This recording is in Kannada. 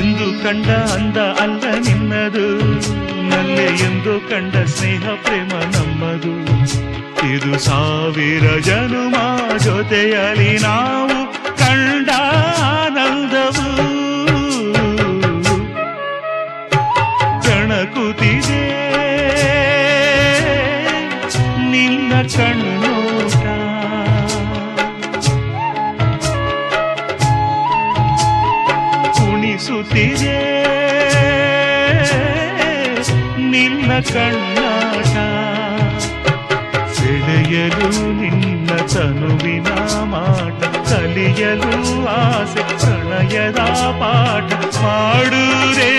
ಎಂದು ಕಂಡ ಅಂದ ಅಲ್ಲ ನಿನ್ನದು, ನಲ್ಲೆ ಎಂದು ಕಂಡ ಸ್ನೇಹ ಪ್ರೇಮ ನಮ್ಮದು. ಇದು 1000 ಜನುಮ ಜೊತೆಯಲಿ ನಾವು ಕಂಡ ಆನಂದವು. ಕಣಕುತಿದೆ ನಿನ್ನ ಕಣ್ಣೋಟ, ಕುಣಿಸುತ್ತಿದೆ ನಿನ್ನ ಕಣ್ಣಾಟ. ಸೆಳೆಯಲು ನಿನ್ನ ತನುವಿನ ಮಾಟ, ಕಲಿಯಲು ಆಸೆ ಪ್ರಣಯದ ಪಾಠ ಮಾಡುವುದೇ